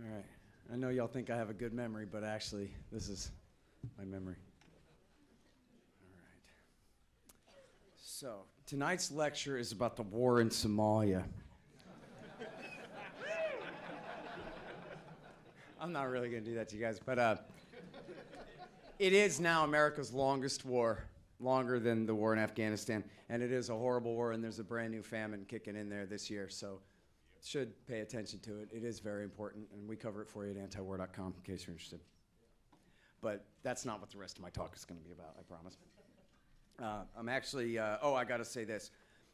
All right. I know y'all think I have a good memory, but actually, this is my memory. All right. So, tonight's lecture is about the war in Somalia. I'm not really going to do that to you guys, but it is now America's longest war, longer than the war in Afghanistan, and it is a horrible war, and there's a brand new famine kicking in there this year, so should pay attention to it. It is very important, and we cover it for you at antiwar.com in case you're interested. But that's not what the rest of my talk is going to be about, I promise. I'm actually, I got to say this.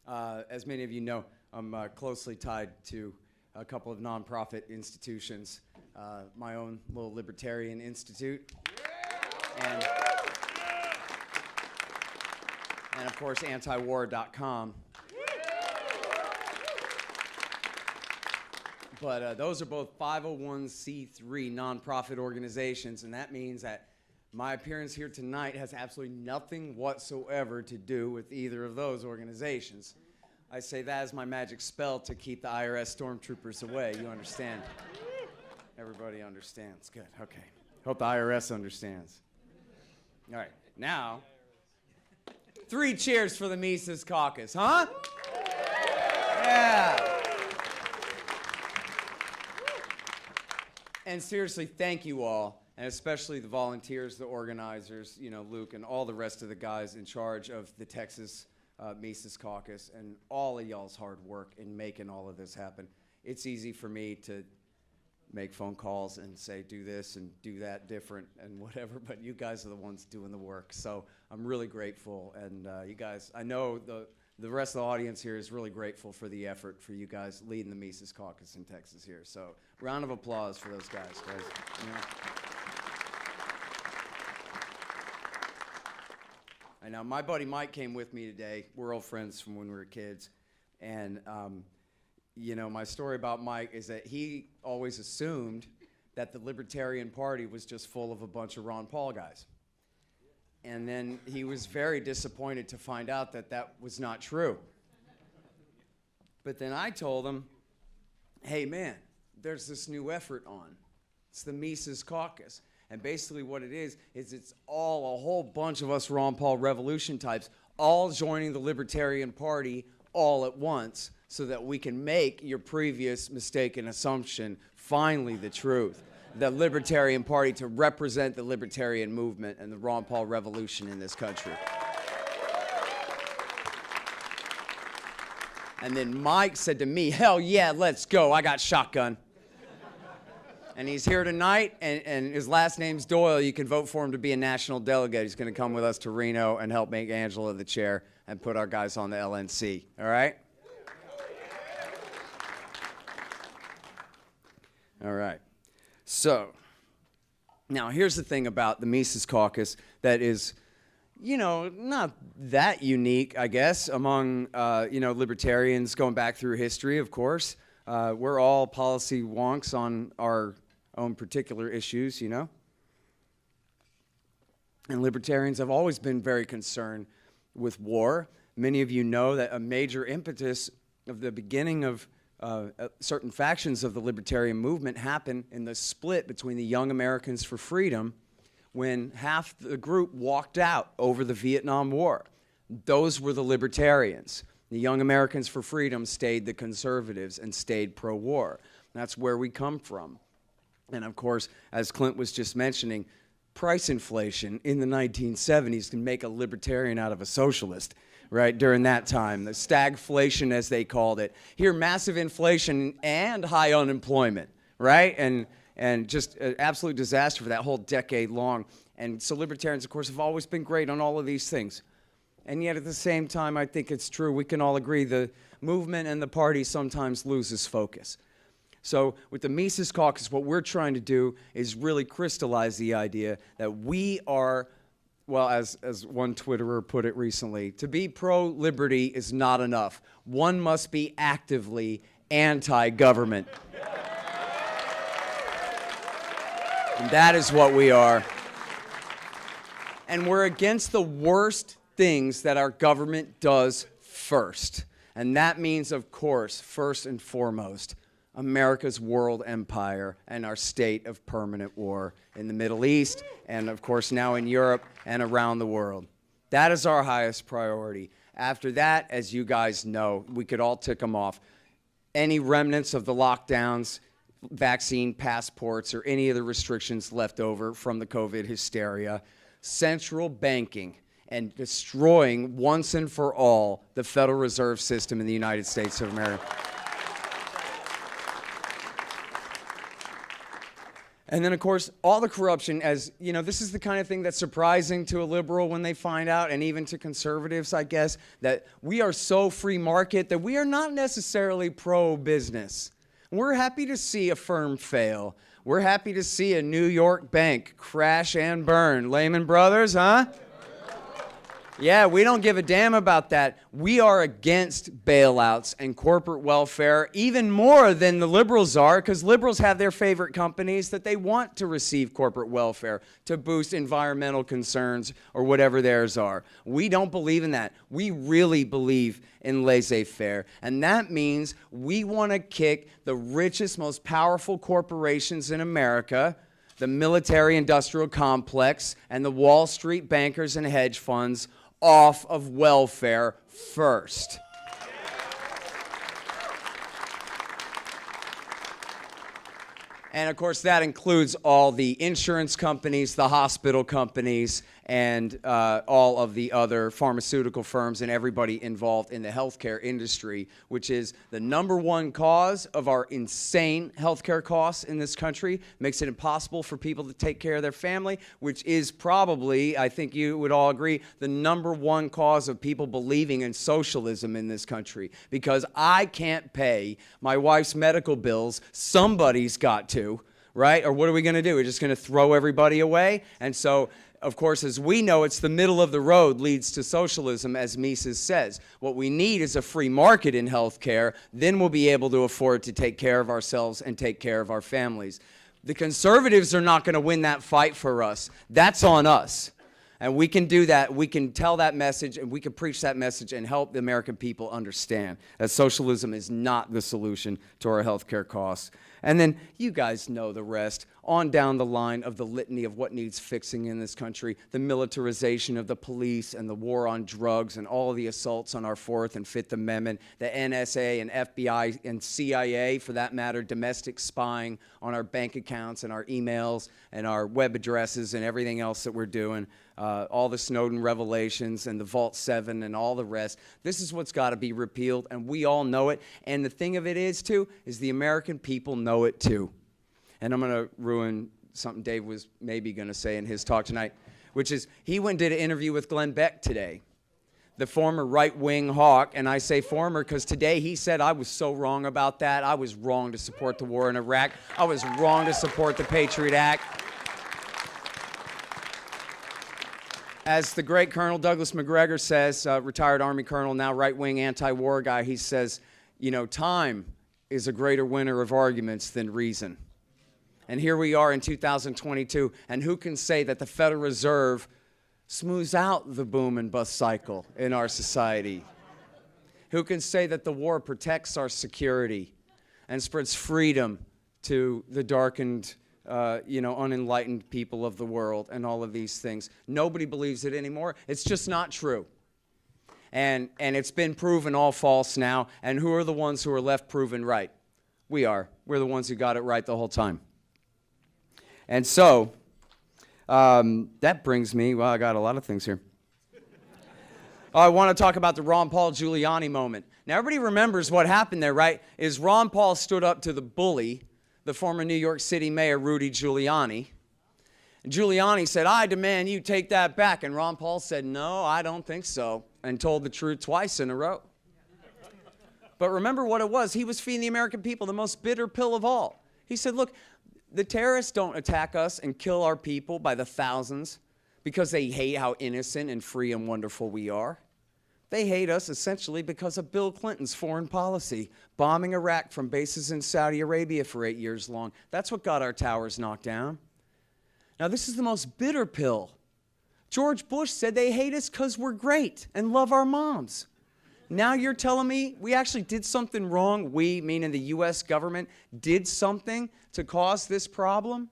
As many of you know, I'm closely tied to a couple of nonprofit institutions, my own little Libertarian Institute, and of course, Antiwar.com. But those are both 501c3 nonprofit organizations, and that means that my appearance here tonight has absolutely nothing whatsoever to do with either of those organizations. I say that as my magic spell to keep the IRS stormtroopers away. You understand? Everybody understands. Good. Okay. Hope the IRS understands. All right. Now, 3 cheers for the Mises Caucus, huh? Yeah. And seriously, thank you all, and especially the volunteers, the organizers, you know, Luke and all the rest of the guys in charge of the Texas Mises Caucus, and all of y'all's hard work in making all of this happen. It's easy for me to make phone calls and say, do this and do that different and whatever, but you guys are the ones doing the work. So I'm really grateful, and you guys, I know the rest of the audience here is really grateful for the effort for you guys leading the Mises Caucus in Texas here. So round of applause for those guys. Yeah. I know my buddy Mike came with me today. We're old friends from when we were kids. And, you know, my story about Mike is that he always assumed that the Libertarian Party was just full of a bunch of Ron Paul guys. And then he was very disappointed to find out that that was not true. But then I told him, hey man, there's this new effort on. It's the Mises Caucus. And basically what it is it's all a whole bunch of us Ron Paul revolution types all joining the Libertarian Party all at once so that we can make your previous mistaken assumption finally the truth. The Libertarian Party to represent the libertarian movement and the Ron Paul revolution in this country. And then Mike said to me, hell yeah, let's go. I got shotgun. And he's here tonight, and his last name's Doyle. You can vote for him to be a national delegate. He's going to come with us to Reno and help make Angela the chair and put our guys on the LNC. All right? All right. So, now here's the thing about the Mises Caucus that is, you know, not that unique, I guess, among, you know, libertarians going back through history, of course. We're all policy wonks on our own particular issues, you know. And libertarians have always been very concerned with war. Many of you know that a major impetus of the beginning of certain factions of the libertarian movement happened in the split between the Young Americans for Freedom when half the group walked out over the Vietnam War. Those were the libertarians. The Young Americans for Freedom stayed the conservatives and stayed pro-war. That's where we come from. And of course, as Clint was just mentioning, price inflation in the 1970s can make a libertarian out of a socialist. Right, during that time, the stagflation, as they called it. Here, massive inflation and high unemployment, right? And just an absolute disaster for that whole decade long. And so libertarians, of course, have always been great on all of these things. And yet at the same time, I think it's true, we can all agree the movement and the party sometimes loses focus. So with the Mises Caucus, what we're trying to do is really crystallize the idea that we are, well, as one Twitterer put it recently, to be pro-liberty is not enough. One must be actively anti-government. And that is what we are. And we're against the worst things that our government does first. And that means, of course, first and foremost, America's world empire and our state of permanent war in the Middle East and, of course, now in Europe and around the world. That is our highest priority. After that, as you guys know, we could all tick them off. Any remnants of the lockdowns, vaccine passports, or any of the restrictions left over from the COVID hysteria, central banking, and destroying once and for all the Federal Reserve System in the United States of America. And then, of course, all the corruption, as you know, this is the kind of thing that's surprising to a liberal when they find out, and even to conservatives, I guess, that we are so free market that we are not necessarily pro-business. We're happy to see a firm fail. We're happy to see a New York bank crash and burn. Lehman Brothers, huh? Yeah, we don't give a damn about that. We are against bailouts and corporate welfare even more than the liberals are, because liberals have their favorite companies that they want to receive corporate welfare to boost environmental concerns or whatever theirs are. We don't believe in that. We really believe in laissez-faire, and that means we want to kick the richest, most powerful corporations in America, the military-industrial complex, and the Wall Street bankers and hedge funds off of welfare first. And of course, that includes all the insurance companies, the hospital companies, and all of the other pharmaceutical firms and everybody involved in the healthcare industry, which is the #1 cause of our insane healthcare costs in this country. Makes it impossible for people to take care of their family, which is probably, I think you would all agree, the #1 cause of people believing in socialism in this country. Because I can't pay my wife's medical bills, somebody's got to, right? Or what are we going to do? We're just going to throw everybody away? And so, of course, as we know, it's the middle of the road leads to socialism, as Mises says. What we need is a free market in healthcare. Then we'll be able to afford to take care of ourselves and take care of our families. The conservatives are not going to win that fight for us. That's on us. And we can do that. We can tell that message, and we can preach that message and help the American people understand that socialism is not the solution to our healthcare costs. And then you guys know the rest. On down the line of the litany of what needs fixing in this country, the militarization of the police and the war on drugs and all of the assaults on our Fourth and Fifth Amendment, the NSA and FBI and CIA, for that matter, domestic spying on our bank accounts and our emails and our web addresses and everything else that we're doing, all the Snowden revelations and the Vault 7 and all the rest. This is what's got to be repealed, and we all know it. And the thing of it is, too, is the American people know it, too. And I'm going to ruin something Dave was maybe going to say in his talk tonight, which is he went and did an interview with Glenn Beck today, the former right-wing hawk. And I say former because today he said, I was so wrong about that. I was wrong to support the war in Iraq. I was wrong to support the Patriot Act. As the great Colonel Douglas McGregor says, retired Army colonel, now right-wing anti-war guy, he says, you know, time is a greater winner of arguments than reason. And here we are in 2022, and who can say that the Federal Reserve smooths out the boom and bust cycle in our society? Who can say that the war protects our security and spreads freedom to the darkened, unenlightened people of the world and all of these things? Nobody believes it anymore. It's just not true. And it's been proven all false now. And who are the ones who are left proven right? We are. We're the ones who got it right the whole time. And so, that brings me, well, I got a lot of things here. I want to talk about the Ron Paul Giuliani moment. Now, everybody remembers what happened there, right? Is Ron Paul stood up to the bully, the former New York City Mayor, Rudy Giuliani. And Giuliani said, I demand you take that back. And Ron Paul said, no, I don't think so, and told the truth twice in a row. But remember what it was. He was feeding the American people the most bitter pill of all. He said, look, the terrorists don't attack us and kill our people by the thousands because they hate how innocent and free and wonderful we are. They hate us essentially because of Bill Clinton's foreign policy, bombing Iraq from bases in Saudi Arabia for 8 years long. That's what got our towers knocked down. Now, this is the most bitter pill. George Bush said they hate us because we're great and love our moms. Now you're telling me we actually did something wrong? We, meaning the U.S. government, did something to cause this problem?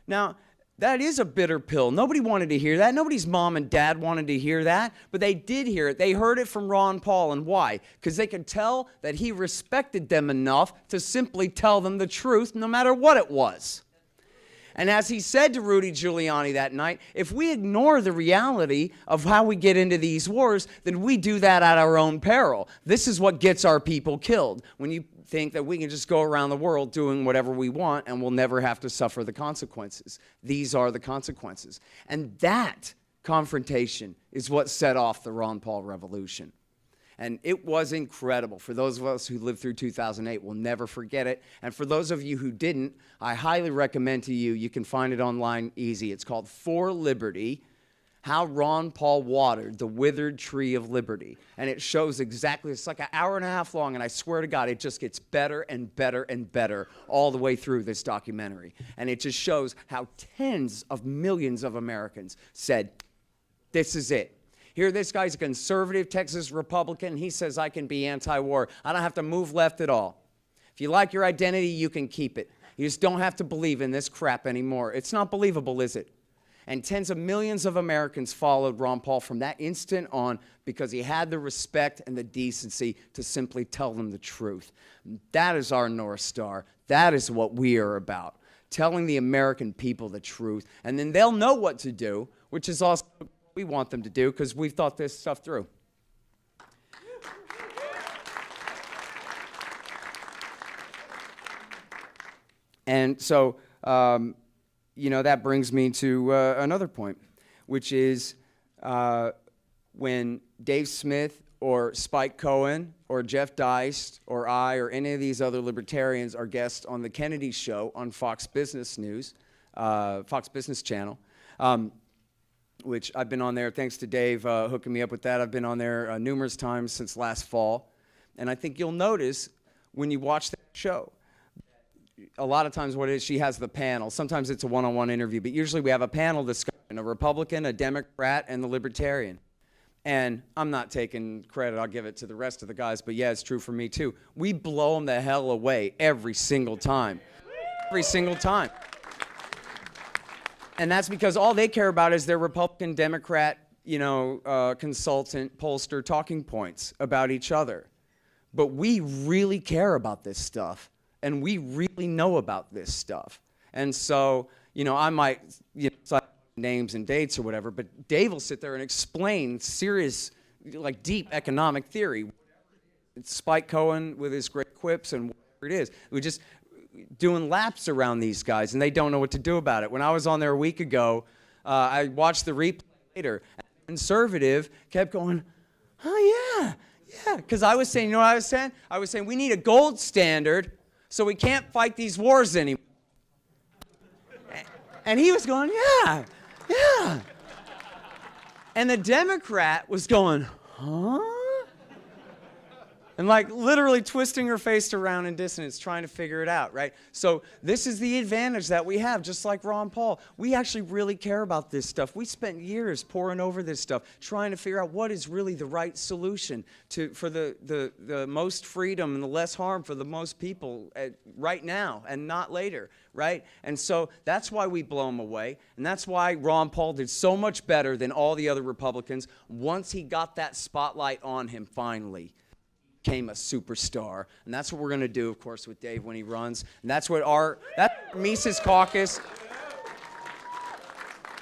Now, that is a bitter pill. Nobody wanted to hear that. Nobody's mom and dad wanted to hear that, but they did hear it. They heard it from Ron Paul. And why? Because they could tell that he respected them enough to simply tell them the truth, no matter what it was. And as he said to Rudy Giuliani that night, if we ignore the reality of how we get into these wars, then we do that at our own peril. This is what gets our people killed. When you think that we can just go around the world doing whatever we want and we'll never have to suffer the consequences. These are the consequences. And that confrontation is what set off the Ron Paul revolution. And it was incredible. For those of us who lived through 2008, we'll never forget it. And for those of you who didn't, I highly recommend to you, you can find it online easy. It's called For Liberty, How Ron Paul Watered the Withered Tree of Liberty. And it shows exactly, it's like an hour and a half long, and I swear to God, it just gets better and better and better all the way through this documentary. And it just shows how tens of millions of Americans said, this is it. Here, this guy's a conservative Texas Republican. He says, I can be anti-war. I don't have to move left at all. If you like your identity, you can keep it. You just don't have to believe in this crap anymore. It's not believable, is it? And tens of millions of Americans followed Ron Paul from that instant on because he had the respect and the decency to simply tell them the truth. That is our North Star. That is what we are about, telling the American people the truth. And then they'll know what to do, which is also we want them to do because we've thought this stuff through. And so, that brings me to another point, which is when Dave Smith or Spike Cohen or Jeff Deist or I or any of these other libertarians are guests on the Kennedy Show on Fox Business News, Fox Business Channel, which I've been on there, thanks to Dave hooking me up with that. I've been on there numerous times since last fall. And I think you'll notice when you watch that show, a lot of times what it is, she has the panel. Sometimes it's a one-on-one interview, but usually we have a panel discussion, a Republican, a Democrat, and the Libertarian. And I'm not taking credit, I'll give it to the rest of the guys, but yeah, it's true for me too. We blow them the hell away every single time. Every single time. And that's because all they care about is their Republican, Democrat, consultant, pollster talking points about each other. But we really care about this stuff, and we really know about this stuff. And so, I might cite names and dates or whatever, but Dave will sit there and explain serious, deep economic theory. It's Spike Cohen with his great quips and whatever it is. We just doing laps around these guys, and they don't know what to do about it. When I was on there a week ago, I watched the replay later, and the conservative kept going, oh, yeah, because I was saying, you know what I was saying? I was saying we need a gold standard so we can't fight these wars anymore. And he was going, yeah. And the Democrat was going, huh? And literally twisting her face around in dissonance, trying to figure it out, right? So this is the advantage that we have, just like Ron Paul. We actually really care about this stuff. We spent years poring over this stuff, trying to figure out what is really the right solution for the most freedom and the less harm for the most people right now and not later, right? And so that's why we blow them away. And that's why Ron Paul did so much better than all the other Republicans once he got that spotlight on him finally. Became a superstar. And that's what we're going to do, of course, with Dave when he runs. And that's what that's Mises Caucus.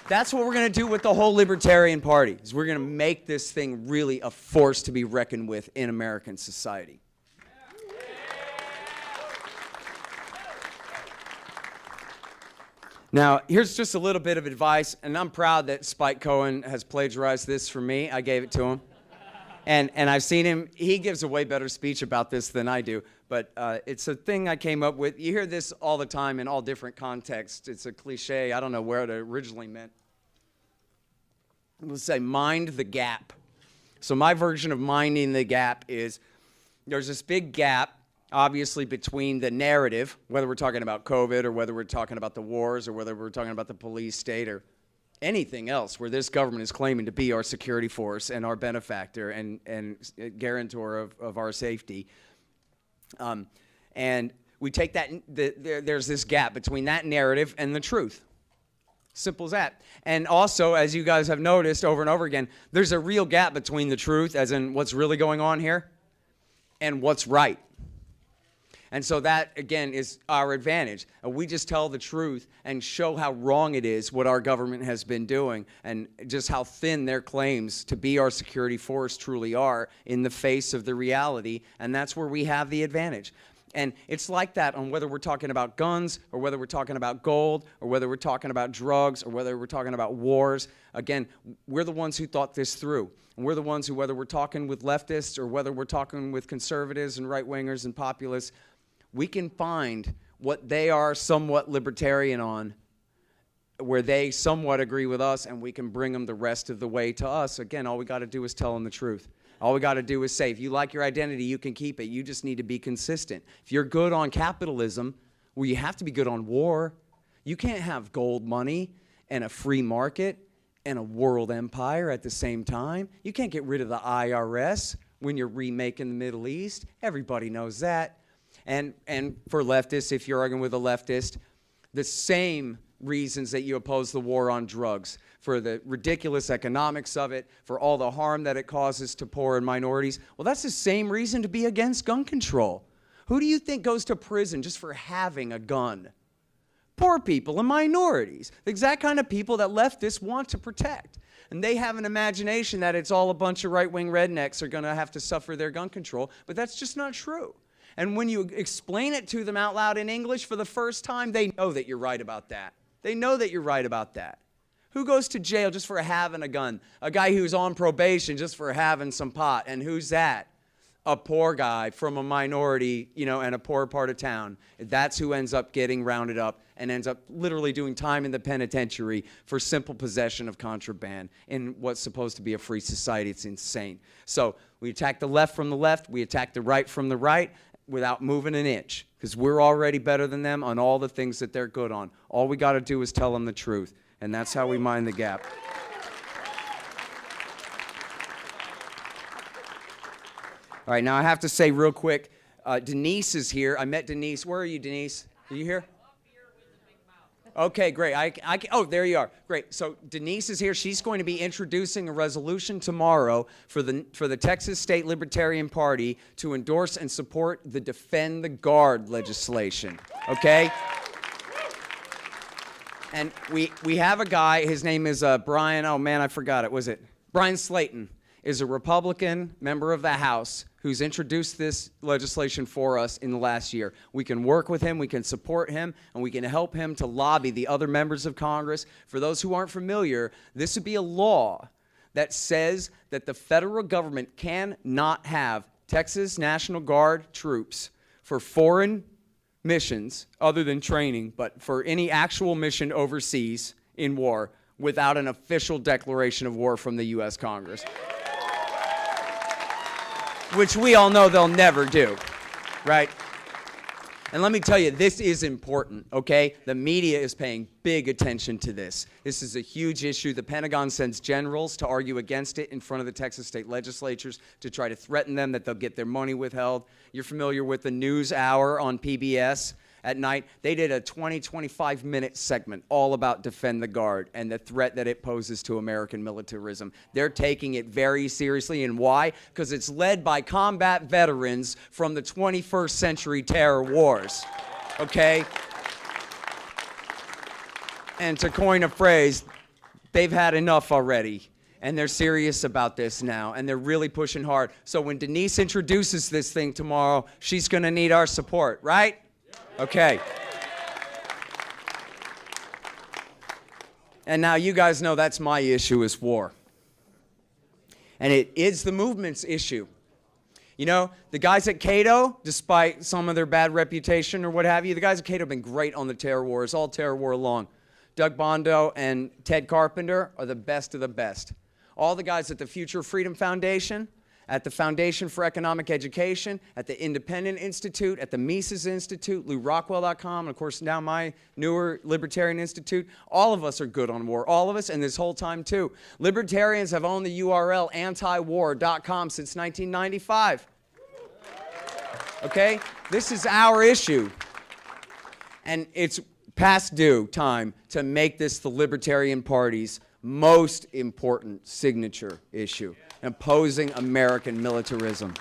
That's what we're going to do with the whole Libertarian Party, is we're going to make this thing really a force to be reckoned with in American society. Now, here's just a little bit of advice, and I'm proud that Spike Cohen has plagiarized this from me. I gave it to him. And I've seen him, he gives a way better speech about this than I do, but it's a thing I came up with. You hear this all the time in all different contexts. It's a cliche. I don't know where it originally meant. Let's say mind the gap. So my version of minding the gap is there's this big gap, obviously, between the narrative, whether we're talking about COVID or whether we're talking about the wars or whether we're talking about the police state or anything else where this government is claiming to be our security force and our benefactor and guarantor of our safety. And we take that, there's this gap between that narrative and the truth. Simple as that. And also, as you guys have noticed over and over again, there's a real gap between the truth, as in what's really going on here, and what's right. And so that, again, is our advantage. We just tell the truth and show how wrong it is what our government has been doing and just how thin their claims to be our security force truly are in the face of the reality, and that's where we have the advantage. And it's like that on whether we're talking about guns or whether we're talking about gold or whether we're talking about drugs or whether we're talking about wars. Again, we're the ones who thought this through. And we're the ones who, whether we're talking with leftists or whether we're talking with conservatives and right-wingers and populists, we can find what they are somewhat libertarian on, where they somewhat agree with us, and we can bring them the rest of the way to us. Again, all we got to do is tell them the truth. All we got to do is say, if you like your identity, you can keep it. You just need to be consistent. If you're good on capitalism, well, you have to be good on war. You can't have gold money and a free market and a world empire at the same time. You can't get rid of the IRS when you're remaking the Middle East. Everybody knows that. And for leftists, if you're arguing with a leftist, the same reasons that you oppose the war on drugs, for the ridiculous economics of it, for all the harm that it causes to poor and minorities, well, that's the same reason to be against gun control. Who do you think goes to prison just for having a gun? Poor people and minorities, the exact kind of people that leftists want to protect. And they have an imagination that it's all a bunch of right-wing rednecks are going to have to suffer their gun control, but that's just not true. And when you explain it to them out loud in English for the first time, they know that you're right about that. They know that you're right about that. Who goes to jail just for having a gun? A guy who's on probation just for having some pot. And who's that? A poor guy from a minority, you know, and a poor part of town. That's who ends up getting rounded up and ends up literally doing time in the penitentiary for simple possession of contraband in what's supposed to be a free society. It's insane. So we attack the left from the left. We attack the right from the right, without moving an inch, because we're already better than them on all the things that they're good on. All we got to do is tell them the truth, and that's how we mind the gap. All right, now I have to say real quick, Denise is here. I met Denise. Where are you, Denise? Are you here? Okay, great. Oh, there you are. Great. So Denise is here. She's going to be introducing a resolution tomorrow for the Texas State Libertarian Party to endorse and support the Defend the Guard legislation. Okay? And we have a guy. His name is Brian. Oh, man, I forgot it. Was it? Brian Slayton is a Republican member of the House who's introduced this legislation for us in the last year. We can work with him, we can support him, and we can help him to lobby the other members of Congress. For those who aren't familiar, this would be a law that says that the federal government cannot have Texas National Guard troops for foreign missions, other than training, but for any actual mission overseas in war, without an official declaration of war from the U.S. Congress. Which we all know they'll never do, right? And let me tell you, this is important, okay? The media is paying big attention to this. This is a huge issue. The Pentagon sends generals to argue against it in front of the Texas state legislatures to try to threaten them that they'll get their money withheld. You're familiar with the News Hour on PBS at night. They did a 25-minute segment all about Defend the Guard and the threat that it poses to American militarism. They're taking it very seriously. And why? Because it's led by combat veterans from the 21st century terror wars. Okay? And to coin a phrase, they've had enough already. And they're serious about this now, and they're really pushing hard. So when Denise introduces this thing tomorrow, she's going to need our support, right? Okay. And now you guys know that's my issue is war. And it is the movement's issue. You know, the guys at Cato, despite some of their bad reputation or what have you, the guys at Cato have been great on the terror wars, all terror war long. Doug Bondo and Ted Carpenter are the best of the best. All the guys at the Future Freedom Foundation at the Foundation for Economic Education, at the Independent Institute, at the Mises Institute, LouRockwell.com, and of course now my newer Libertarian Institute. All of us are good on war, all of us, and this whole time too. Libertarians have owned the URL antiwar.com since 1995. Okay? This is our issue. And it's past due time to make this the Libertarian Party's most important signature issue, opposing American militarism.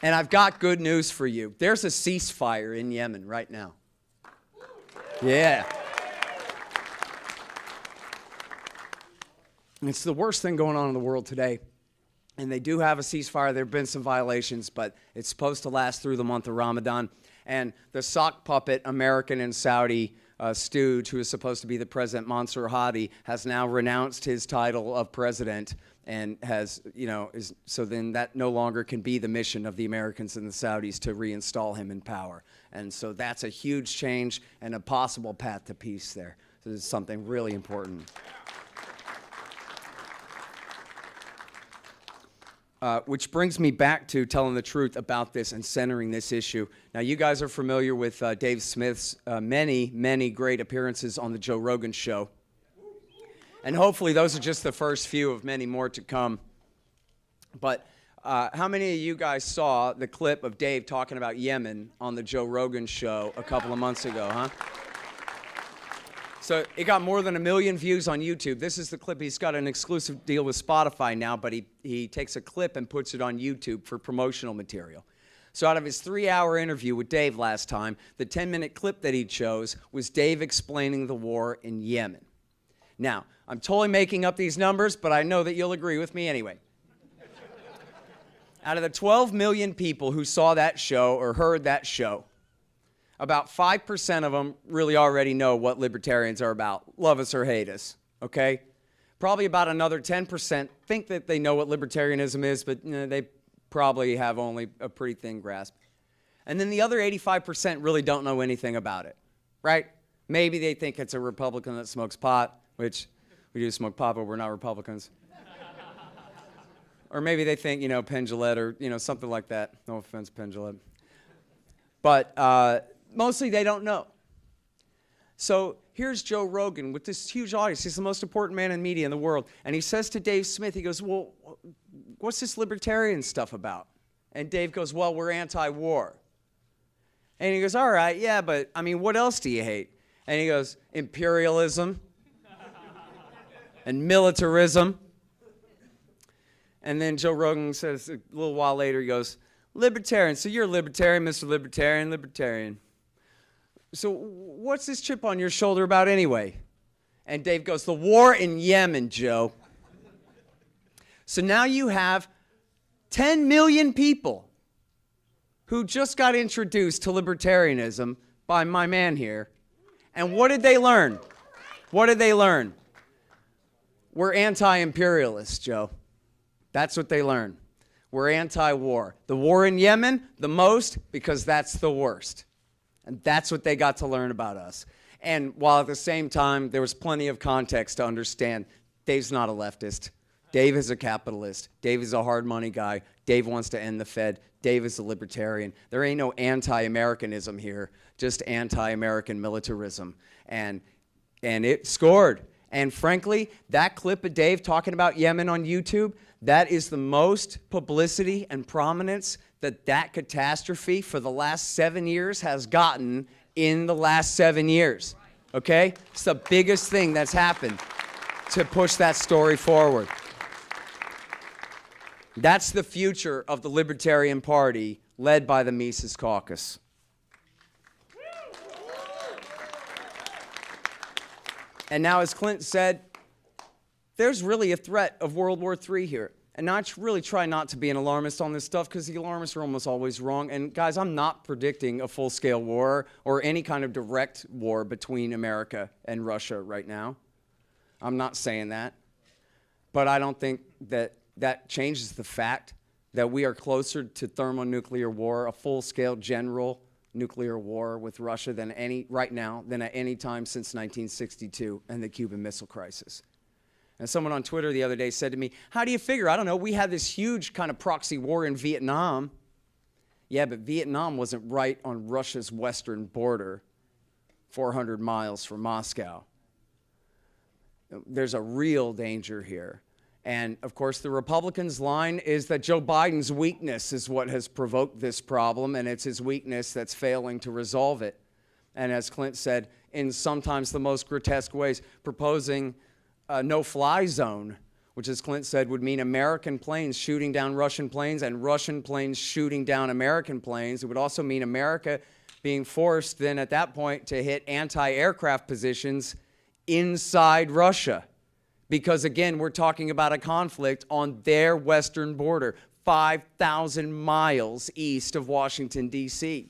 And I've got good news for you. There's a ceasefire in Yemen right now. Yeah. It's the worst thing going on in the world today. And they do have a ceasefire. There have been some violations, but it's supposed to last through the month of Ramadan. And the sock puppet American and Saudi stooge, who is supposed to be the president, Mansour Hadi, has now renounced his title of president and has, so then that no longer can be the mission of the Americans and the Saudis to reinstall him in power. And so that's a huge change and a possible path to peace there. This is something really important. Which brings me back to telling the truth about this and centering this issue. Now, you guys are familiar with Dave Smith's many, many great appearances on the Joe Rogan Show. And hopefully those are just the first few of many more to come. But how many of you guys saw the clip of Dave talking about Yemen on the Joe Rogan Show a couple of months ago, huh? So it got more than 1 million views on YouTube. This is the clip. He's got an exclusive deal with Spotify now, but he takes a clip and puts it on YouTube for promotional material. So out of his 3-hour interview with Dave last time, the 10-minute clip that he chose was Dave explaining the war in Yemen. Now, I'm totally making up these numbers, but I know that you'll agree with me anyway. Out of the 12 million people who saw that show or heard that show, about 5% of them really already know what libertarians are about. Love us or hate us, okay? Probably about another 10% think that they know what libertarianism is, but they probably have only a pretty thin grasp. And then the other 85% really don't know anything about it, right? Maybe they think it's a Republican that smokes pot, which we do smoke pot, but we're not Republicans. Or maybe they think, Penn Jillette or, something like that. No offense, Penn Jillette. But mostly they don't know. So here's Joe Rogan with this huge audience. He's the most important man in media in the world. And he says to Dave Smith, he goes, well, what's this libertarian stuff about? And Dave goes, well, we're anti-war. And he goes, all right, yeah, but, what else do you hate? And he goes, imperialism and militarism. And then Joe Rogan says a little while later, he goes, libertarian. So you're a libertarian, Mr. Libertarian. So what's this chip on your shoulder about anyway? And Dave goes, the war in Yemen, Joe. So now you have 10 million people who just got introduced to libertarianism by my man here. And what did they learn? What did they learn? We're anti-imperialists, Joe. That's what they learned. We're anti-war. The war in Yemen, the most, because that's the worst. And that's what they got to learn about us. And while at the same time, there was plenty of context to understand, Dave's not a leftist. Dave is a capitalist. Dave is a hard money guy. Dave wants to end the Fed. Dave is a libertarian. There ain't no anti-Americanism here, just anti-American militarism. And it scored. And frankly, that clip of Dave talking about Yemen on YouTube, that is the most publicity and prominence that catastrophe for the last 7 years has gotten in the last 7 years, okay? It's the biggest thing that's happened to push that story forward. That's the future of the Libertarian Party led by the Mises Caucus. And now, as Clint said, there's really a threat of World War III here. And I really try not to be an alarmist on this stuff because the alarmists are almost always wrong. And guys, I'm not predicting a full-scale war or any kind of direct war between America and Russia right now. I'm not saying that. But I don't think that changes the fact that we are closer to thermonuclear war, a full-scale general nuclear war with Russia right now than at any time since 1962 and the Cuban Missile Crisis. And someone on Twitter the other day said to me, how do you figure? I don't know, we had this huge kind of proxy war in Vietnam. Yeah, but Vietnam wasn't right on Russia's western border, 400 miles from Moscow. There's a real danger here. And, of course, the Republicans' line is that Joe Biden's weakness is what has provoked this problem, and it's his weakness that's failing to resolve it. And as Clint said, in sometimes the most grotesque ways, proposing a no-fly zone, which, as Clint said, would mean American planes shooting down Russian planes and Russian planes shooting down American planes. It would also mean America being forced then at that point to hit anti-aircraft positions inside Russia. Because, again, we're talking about a conflict on their western border, 5,000 miles east of Washington, D.C.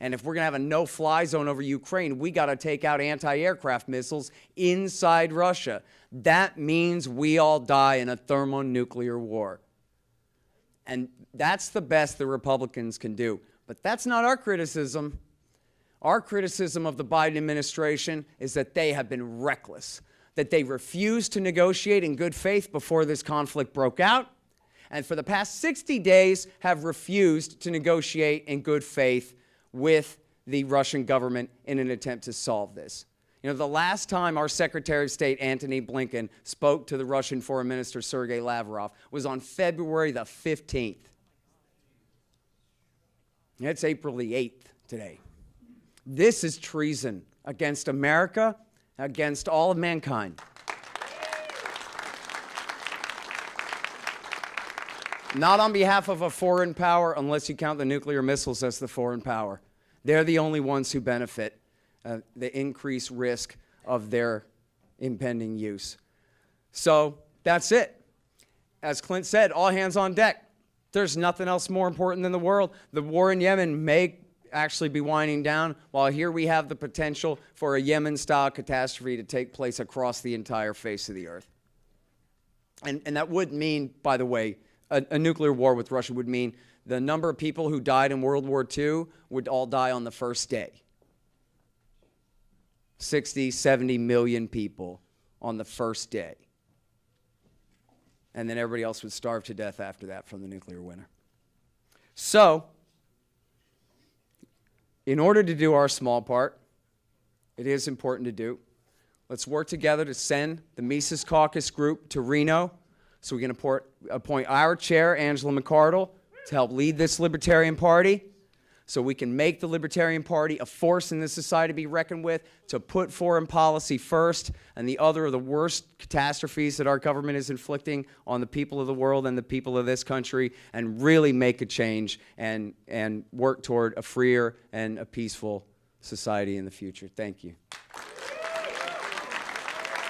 And if we're going to have a no-fly zone over Ukraine, we got to take out anti-aircraft missiles inside Russia. That means we all die in a thermonuclear war. And that's the best the Republicans can do. But that's not our criticism. Our criticism of the Biden administration is that they have been reckless, that they refused to negotiate in good faith before this conflict broke out, and for the past 60 days have refused to negotiate in good faith with the Russian government in an attempt to solve this. You know, the last time our Secretary of State, Antony Blinken, spoke to the Russian Foreign Minister, Sergei Lavrov, was on February the 15th. It's April the 8th today. This is treason against America, against all of mankind. Not on behalf of a foreign power, unless you count the nuclear missiles as the foreign power. They're the only ones who benefit the increased risk of their impending use. So that's it. As Clint said, all hands on deck. There's nothing else more important than the world. The war in Yemen may actually be winding down, while here we have the potential for a Yemen-style catastrophe to take place across the entire face of the earth. And that would mean, by the way, a nuclear war with Russia would mean the number of people who died in World War II would all die on the first day. 60, 70 million people on the first day. And then everybody else would starve to death after that from the nuclear winter. So, in order to do our small part, it is important to do. Let's work together to send the Mises Caucus group to Reno so we can appoint our chair, Angela McArdle, to help lead this Libertarian Party, so we can make the Libertarian Party a force in this society to be reckoned with, to put foreign policy first, and the other of the worst catastrophes that our government is inflicting on the people of the world and the people of this country, and really make a change and work toward a freer and a peaceful society in the future. Thank you.